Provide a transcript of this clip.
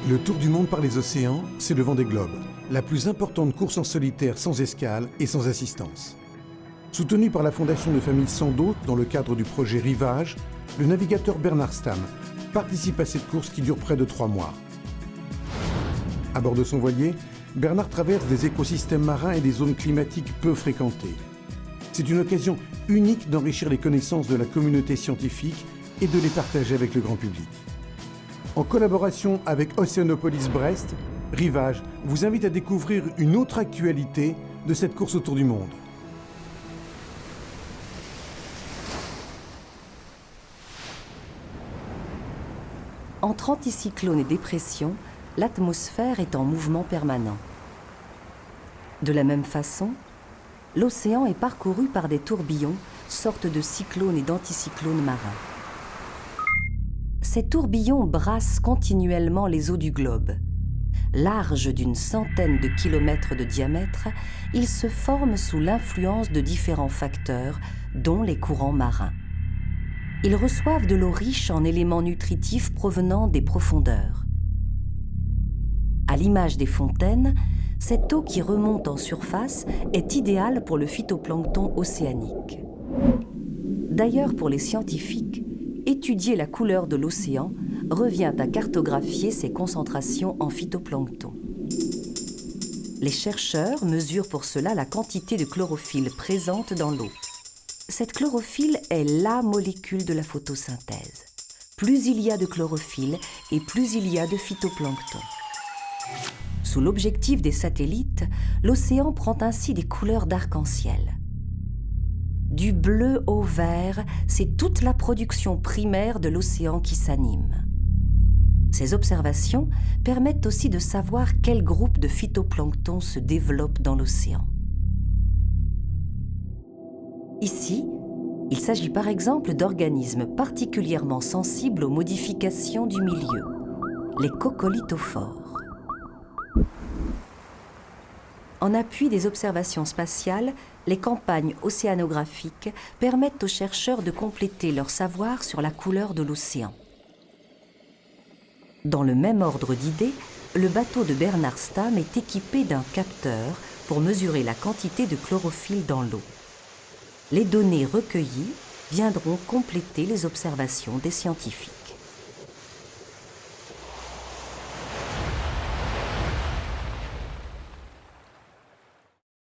Le Tour du monde par les océans, c'est le Vendée Globe, la plus importante course en solitaire sans escale et sans assistance. Soutenu par la fondation de famille Sando dans le cadre du projet Rivage, le navigateur Bernard Stamm participe à cette course qui dure près de 3 mois. À bord de son voilier, Bernard traverse des écosystèmes marins et des zones climatiques peu fréquentées. C'est une occasion unique d'enrichir les connaissances de la communauté scientifique et de les partager avec le grand public. En collaboration avec Océanopolis Brest, Rivage vous invite à découvrir une autre actualité de cette course autour du monde. Entre anticyclone et dépression, l'atmosphère est en mouvement permanent. De la même façon, l'océan est parcouru par des tourbillons, sortes de cyclones et d'anticyclones marins. Ces tourbillons brassent continuellement les eaux du globe. Larges d'une centaine de kilomètres de diamètre, ils se forment sous l'influence de différents facteurs, dont les courants marins. Ils reçoivent de l'eau riche en éléments nutritifs provenant des profondeurs. À l'image des fontaines, cette eau qui remonte en surface est idéale pour le phytoplancton océanique. D'ailleurs, pour les scientifiques, étudier la couleur de l'océan revient à cartographier ses concentrations en phytoplancton. Les chercheurs mesurent pour cela la quantité de chlorophylle présente dans l'eau. Cette chlorophylle est la molécule de la photosynthèse. Plus il y a de chlorophylle et plus il y a de phytoplancton. Sous l'objectif des satellites, l'océan prend ainsi des couleurs d'arc-en-ciel. Du bleu au vert, c'est toute la production primaire de l'océan qui s'anime. Ces observations permettent aussi de savoir quel groupe de phytoplancton se développe dans l'océan. Ici, il s'agit par exemple d'organismes particulièrement sensibles aux modifications du milieu, les coccolithophores. En appui des observations spatiales, les campagnes océanographiques permettent aux chercheurs de compléter leur savoir sur la couleur de l'océan. Dans le même ordre d'idées, le bateau de Bernard Stamm est équipé d'un capteur pour mesurer la quantité de chlorophylle dans l'eau. Les données recueillies viendront compléter les observations des scientifiques.